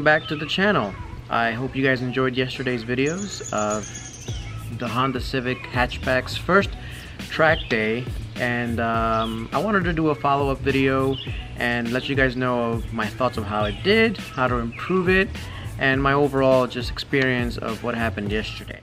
welcome back to the channel. I hope you guys enjoyed yesterday's videos of the Honda Civic Hatchback's first track day, and I wanted to do a follow-up video and let you guys know my thoughts of how it did, how to improve it, and my overall just experience of what happened yesterday.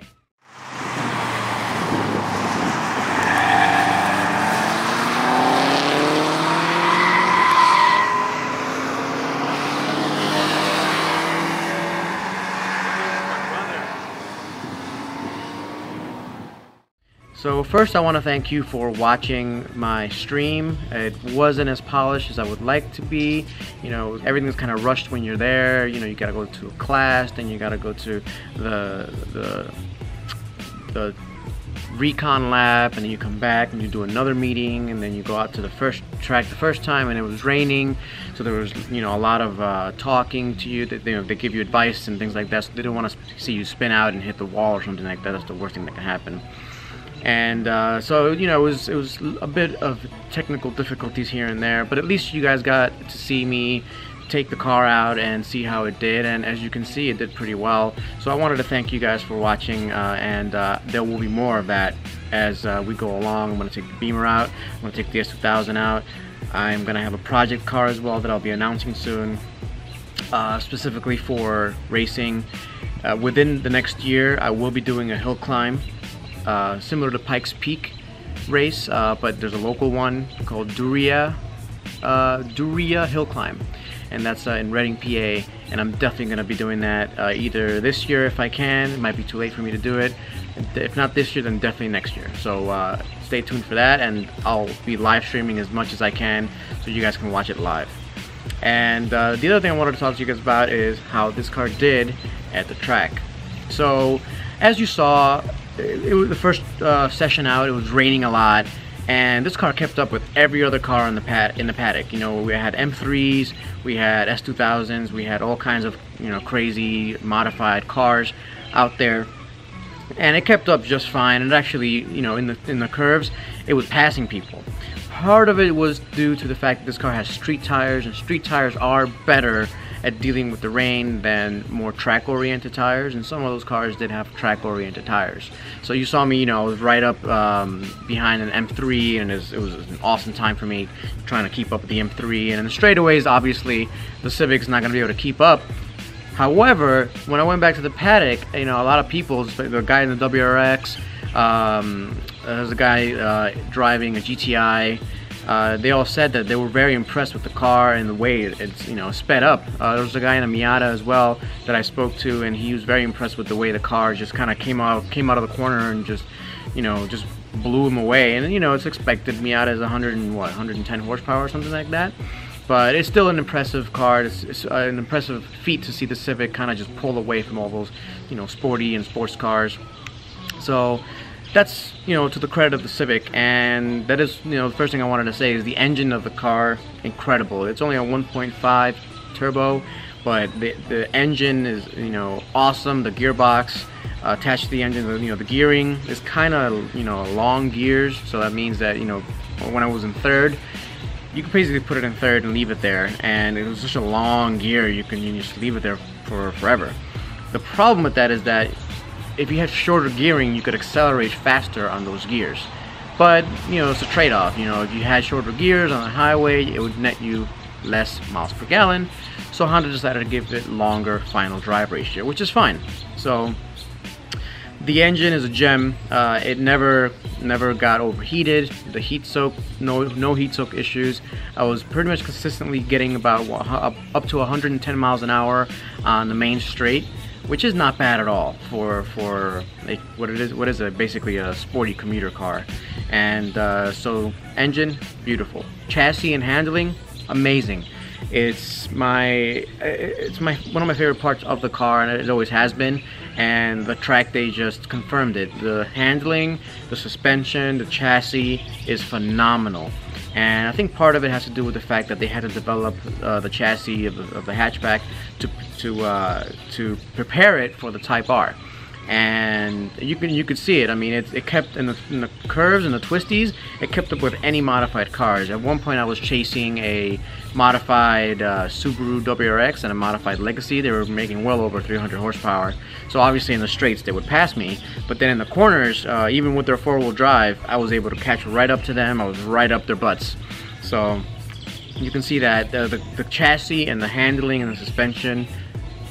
So first I want to thank you for watching my stream. It wasn't as polished as I would like to be. You know, everything's kind of rushed when you're there. You know, you gotta go to a class, then you gotta go to the recon lab, and then you come back and you do another meeting, and then you go out to the first track the first time, and it was raining, so there was, you know, a lot of talking to you. That they give you advice and things like that, so they don't want to see you spin out and hit the wall or something like that. That's the worst thing that can happen. And so, you know, it was a bit of technical difficulties here and there, but at least you guys got to see me take the car out and see how it did, and as you can see, it did pretty well. So I wanted to thank you guys for watching, and there will be more of that as we go along. I'm going to take the Beamer out, I'm going to take the S2000 out, I'm going to have a project car as well that I'll be announcing soon, specifically for racing. Within the next year I will be doing a hill climb, similar to Pikes Peak race, but there's a local one called Duria Hill Climb, and that's in Reading, PA, and I'm definitely going to be doing that either this year if I can. It might be too late for me to do it. If not this year, then definitely next year. So stay tuned for that, and I'll be live streaming as much as I can so you guys can watch it live. And the other thing I wanted to talk to you guys about is how this car did at the track. So as you saw, it was the first session out. It was raining a lot, and this car kept up with every other car in the paddock. You know, we had M3s, we had S2000s, we had all kinds of, you know, crazy modified cars out there, and it kept up just fine. And actually, you know, in the curves, it was passing people. Part of it was due to the fact that this car has street tires, and street tires are better at dealing with the rain than more track-oriented tires, and some of those cars did have track-oriented tires. So you saw me, you know, I was right up behind an M3, and it was an awesome time for me trying to keep up with the M3. And in the straightaways, obviously, the Civic's not going to be able to keep up. However, when I went back to the paddock, you know, a lot of people, the guy in the WRX, there's a guy driving a GTI, they all said that they were very impressed with the car and the way it's, you know, sped up. There was a guy in a Miata as well that I spoke to, and he was very impressed with the way the car just kind of came out of the corner and just, you know, just blew him away. And you know, it's expected. Miata is 110 horsepower or something like that. But it's still an impressive car. It's an impressive feat to see the Civic kind of just pull away from all those, you know, sporty and sports cars. So that's, you know, to the credit of the Civic. And that is, you know, the first thing I wanted to say is the engine of the car, incredible. It's only a 1.5 turbo, but the engine is, you know, awesome. The gearbox attached to the engine, you know, the gearing is kind of, you know, long gears, so that means that, you know, when I was in third, you can basically put it in third and leave it there, and it was such a long gear, you can just leave it there for forever. The problem with that is that if you had shorter gearing, you could accelerate faster on those gears. But, you know, it's a trade-off. You know, if you had shorter gears on the highway, it would net you less miles per gallon. So Honda decided to give it longer final drive ratio, which is fine. So the engine is a gem. It never got overheated. The heat soak, no heat soak issues. I was pretty much consistently getting about up to 110 miles an hour on the main straight, which is not bad at all for what is basically a sporty commuter car. And so engine, beautiful. Chassis and handling, amazing. It's one of my favorite parts of the car, and it always has been, and the track day just confirmed it. The handling, the suspension, the chassis is phenomenal. And I think part of it has to do with the fact that they had to develop the chassis of the hatchback to prepare it for the Type R. and you could see it. I mean, it kept in the curves and the twisties, it kept up with any modified cars. At one point I was chasing a modified Subaru WRX and a modified Legacy. They were making well over 300 horsepower, so obviously in the straights they would pass me, but then in the corners, even with their four-wheel drive, I was able to catch right up to them. I was right up their butts. So you can see that the chassis and the handling and the suspension,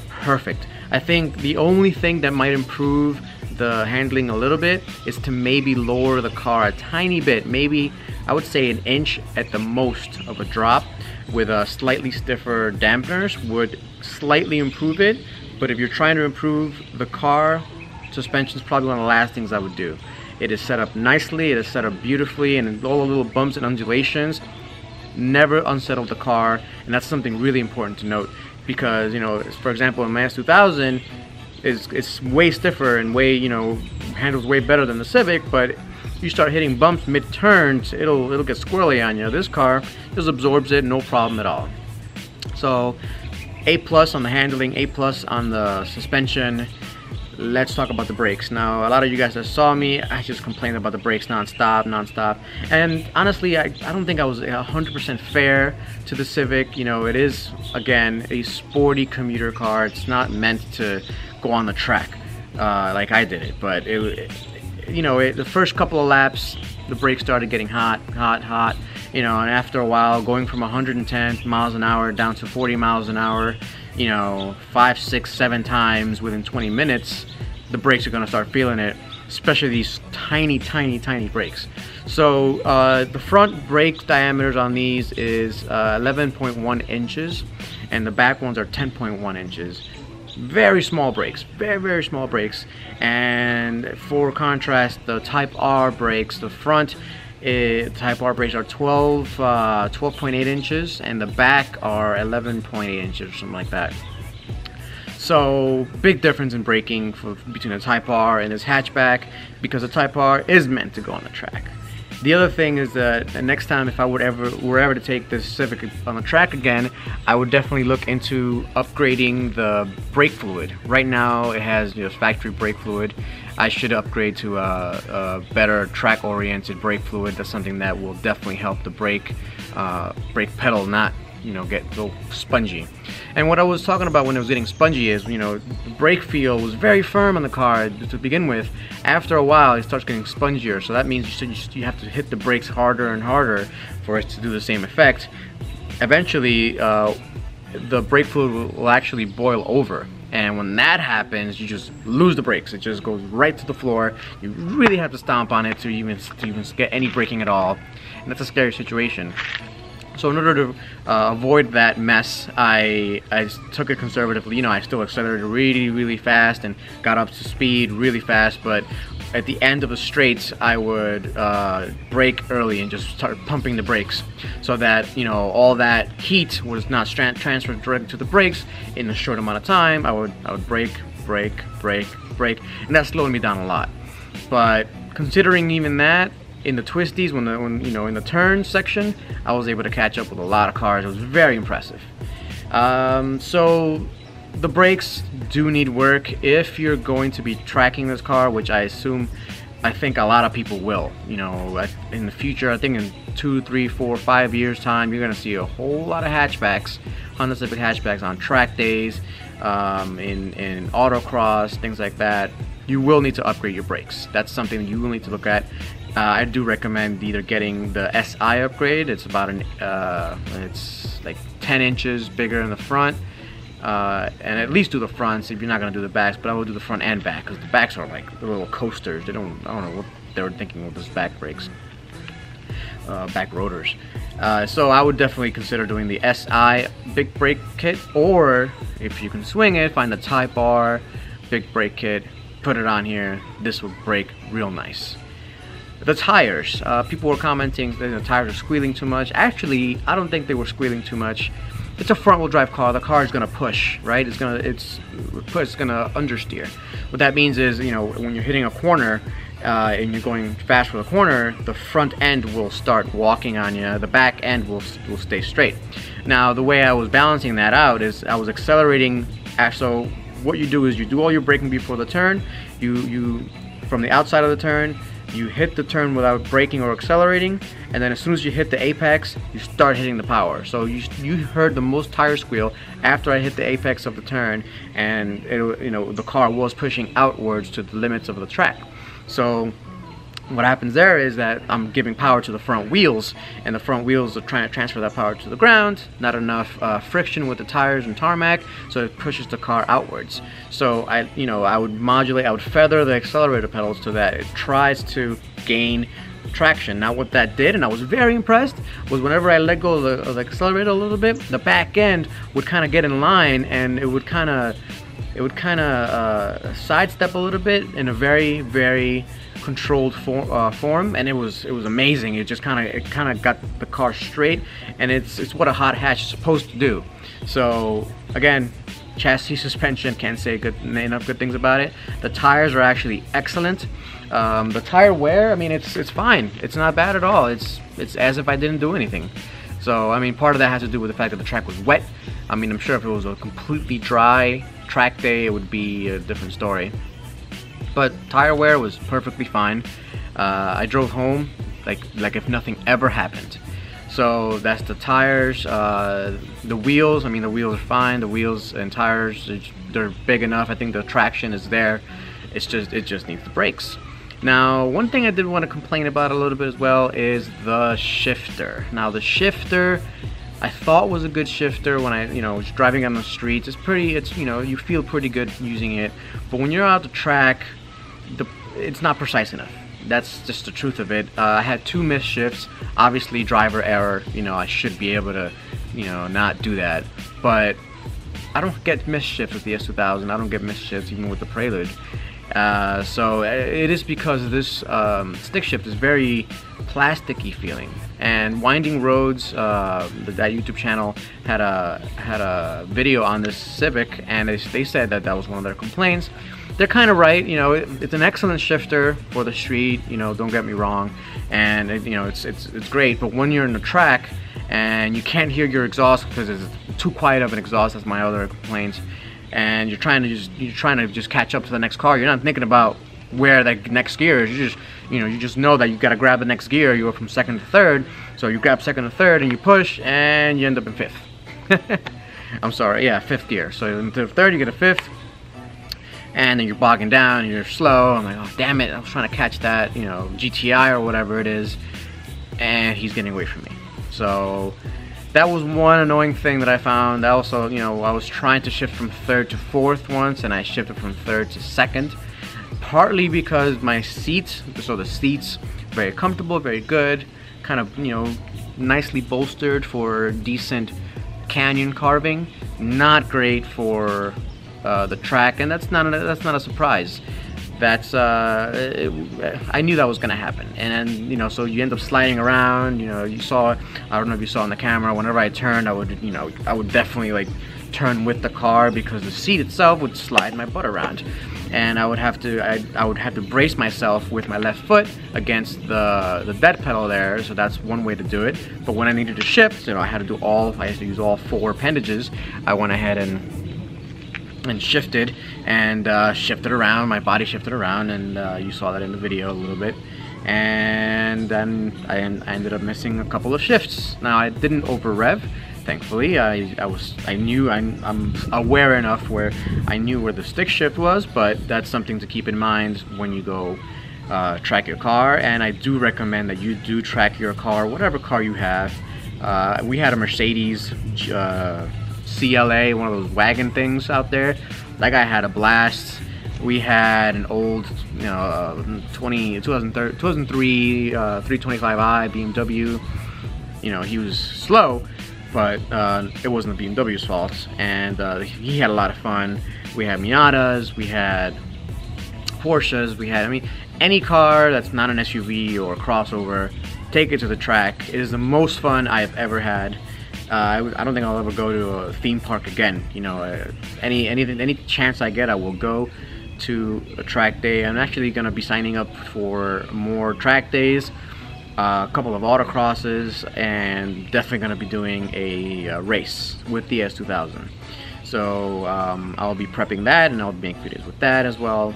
perfect. I think the only thing that might improve the handling a little bit is to maybe lower the car a tiny bit, maybe I would say an inch at the most of a drop with a slightly stiffer dampeners would slightly improve it. But if you're trying to improve the car, suspension is probably one of the last things I would do. It is set up nicely, it is set up beautifully, and all the little bumps and undulations never unsettle the car, and that's something really important to note. Because, you know, for example, in Mass 2000, it's way stiffer and way, you know, handles way better than the Civic, but you start hitting bumps mid-turns, it'll get squirrely on you. This car just absorbs it, no problem at all. So, A+ on the handling, A+ on the suspension. Let's talk about the brakes. Now, a lot of you guys that saw me, I just complained about the brakes non-stop. And honestly, I don't think I was 100% fair to the Civic. You know, it is, again, a sporty commuter car. It's not meant to go on the track like I did it. But, you know, the first couple of laps, the brakes started getting hot. You know, and after a while, going from 110 miles an hour down to 40 miles an hour, you know, 5, 6, 7 times within 20 minutes, the brakes are going to start feeling it, especially these tiny brakes. So the front brake diameters on these is 11.1 inches, and the back ones are 10.1 inches. Very small brakes, very small brakes. And for contrast, the Type R brakes, the front Type R brakes are 12.8 inches, and the back are 11.8 inches or something like that. So big difference in braking between the Type R and this hatchback, because the Type R is meant to go on the track. The other thing is that next time, if I were ever to take this Civic on the track again, I would definitely look into upgrading the brake fluid. Right now it has, you know, factory brake fluid. I should upgrade to a better track-oriented brake fluid. That's something that will definitely help the brake pedal not, you know, get so spongy. And what I was talking about when it was getting spongy is, you know, the brake feel was very firm on the car to begin with. After a while, it starts getting spongier, so that means you have to hit the brakes harder and harder for it to do the same effect. Eventually, the brake fluid will actually boil over. And when that happens, you just lose the brakes. It just goes right to the floor. You really have to stomp on it to even get any braking at all. And that's a scary situation. So in order to avoid that mess, I took it conservatively. You know, I still accelerated really fast and got up to speed really fast, but at the end of the straights, I would brake early and just start pumping the brakes, so that, you know, all that heat was not transferred directly to the brakes in a short amount of time. I would brake, and that slowed me down a lot. But considering even that, in the twisties, when you know, in the turn section, I was able to catch up with a lot of cars. It was very impressive. So the brakes do need work if you're going to be tracking this car, which I think a lot of people will. You know, in the future, I think in 2, 3, 4, 5 years time, you're gonna see a whole lot of hatchbacks, Honda Civic hatchbacks on track days, in autocross, things like that. You will need to upgrade your brakes. That's something that you will need to look at. I do recommend either getting the SI upgrade. It's about it's like 10 inches bigger in the front, and at least do the fronts if you're not gonna do the backs. But I will do the front and back, because the backs are like little coasters. I don't know what they were thinking with those back brakes, back rotors. So I would definitely consider doing the SI big brake kit, or if you can swing it, find the Type R big brake kit, put it on here. This will brake real nice. The tires, people were commenting that the tires are squealing too much. Actually, I don't think they were squealing too much. It's a front-wheel drive car. The car is gonna push, right? It's gonna understeer. What that means is, you know, when you're hitting a corner and you're going fast for the corner, the front end will start walking on you. The back end will stay straight. Now, the way I was balancing that out is I was accelerating. So what you do is you do all your braking before the turn. You from the outside of the turn, you hit the turn without braking or accelerating, and then as soon as you hit the apex, you start hitting the power. So you heard the most tire squeal after I hit the apex of the turn, and the car was pushing outwards to the limits of the track. So what happens there is that I'm giving power to the front wheels, and the front wheels are trying to transfer that power to the ground. Not enough friction with the tires and tarmac, so it pushes the car outwards. So I would modulate, I would feather the accelerator pedals to that. It tries to gain traction. Now what that did, and I was very impressed, was whenever I let go of the accelerator a little bit, the back end would kind of get in line, and it would kind of sidestep a little bit in a very, very controlled form, and it was amazing. It just kind of got the car straight, and it's what a hot hatch is supposed to do. So again, chassis suspension, can't say enough good things about it. The tires are actually excellent. The tire wear, I mean, it's fine. It's not bad at all. It's as if I didn't do anything. So I mean, part of that has to do with the fact that the track was wet. I mean, I'm sure if it was a completely dry track day, it would be a different story. But tire wear was perfectly fine. I drove home like if nothing ever happened. So that's the tires. The wheels, I mean, the wheels are fine. The wheels and tires, they're big enough. I think the traction is there. It just needs the brakes. Now, one thing I did want to complain about a little bit as well is the shifter. Now, the shifter, I thought was a good shifter when I was driving on the streets. You feel pretty good using it. But when you're out the track, it's not precise enough. That's just the truth of it. I had 2 missed shifts. Obviously, driver error. I should be able to, not do that. But I don't get missed shifts with the S2000. I don't get missed shifts even with the Prelude. So it is because this stick shift is very plasticky feeling. And Winding Roads, that YouTube channel, had a video on this Civic, and they said that was one of their complaints. They're kind of right. It's an excellent shifter for the street. Don't get me wrong, and it's great. But when you're in the track and you can't hear your exhaust because it's too quiet of an exhaust, that's my other complaint. And you're trying to just catch up to the next car. You're not thinking about where the next gear is. You just know that you got to grab the next gear. You go from second to third, so you grab second to third and you push, and you end up in 5th. I'm sorry, yeah, 5th gear. So into the third, you get a 5th, and then you're bogging down and you're slow. I'm like, oh damn it, I was trying to catch that, GTI or whatever it is, and he's getting away from me. So that was one annoying thing that I found. Also, I was trying to shift from 3rd to 4th once, and I shifted from 3rd to 2nd. Partly because my seats, so the seats, very comfortable, very good, kind of, nicely bolstered for decent canyon carving. Not great for the track, and that's not a surprise. I knew that was gonna happen, and then, so you end up sliding around. You saw, I don't know if you saw on the camera, whenever I turned, I would definitely turn with the car because the seat itself would slide my butt around, and I would have to brace myself with my left foot against the dead pedal there. So that's one way to do it. But when I needed to shift, I had to use all 4 appendages. I went ahead and shifted and shifted around. My body shifted around, and you saw that in the video a little bit. And then I ended up missing a couple of shifts. Now, I didn't over rev. Thankfully, I'm aware enough where I knew where the stick shift was, but that's something to keep in mind when you go track your car. And I do recommend that you do track your car, whatever car you have. We had a Mercedes CLA, one of those wagon things out there. That guy had a blast. We had an old, 2003 325i BMW. He was slow, but it wasn't the BMW's fault, and he had a lot of fun. We had Miatas, we had Porsches, we had, any car that's not an SUV or a crossover, take it to the track. It is the most fun I've ever had. I don't think I'll ever go to a theme park again. Any chance I get, I will go to a track day. I'm actually going to be signing up for more track days, a couple of autocrosses, and definitely going to be doing a race with the S2000. So I'll be prepping that, and I'll be making videos with that as well.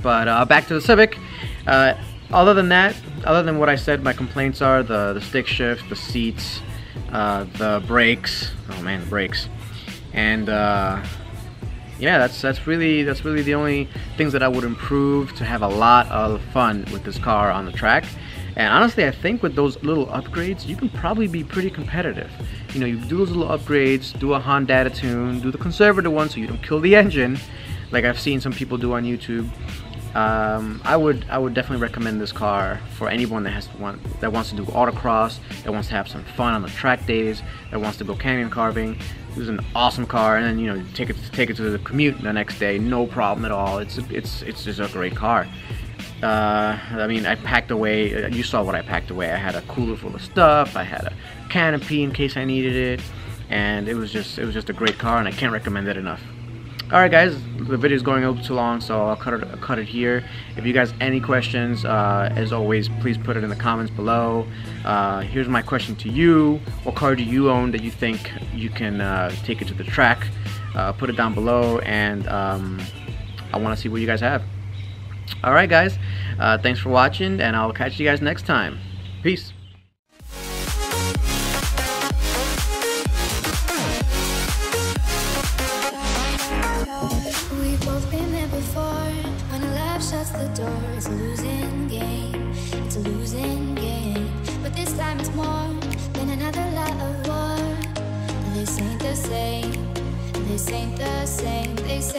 But back to the Civic. Other than that, other than what I said, my complaints are the stick shift, the seats, the brakes. Oh man, the brakes. And yeah, that's really the only things that I would improve to have a lot of fun with this car on the track. And honestly, I think with those little upgrades, you can probably be pretty competitive. You know, you do those little upgrades, do a Honda tune, do the conservative one so you don't kill the engine, like I've seen some people do on YouTube. I would definitely recommend this car for anyone that wants to do autocross, that wants to have some fun on the track days, that wants to go canyon carving. This is an awesome car, and then, you know, take it to the commute the next day, no problem at all. It's just a great car. I mean, I packed away. You saw what I packed away. I had a cooler full of stuff. I had a canopy in case I needed it, and it was just a great car, and I can't recommend it enough. Alright guys, the video is going a little too long, so I'll cut it here. If you guys have any questions, as always, please put it in the comments below. Here's my question to you. What car do you own that you think you can take it to the track? Put it down below, and I want to see what you guys have. Alright guys, thanks for watching, and I'll catch you guys next time. Peace. Shuts the door, it's a losing game, it's a losing game. But this time it's more than another lot of war. This ain't the same, this ain't the same, they say.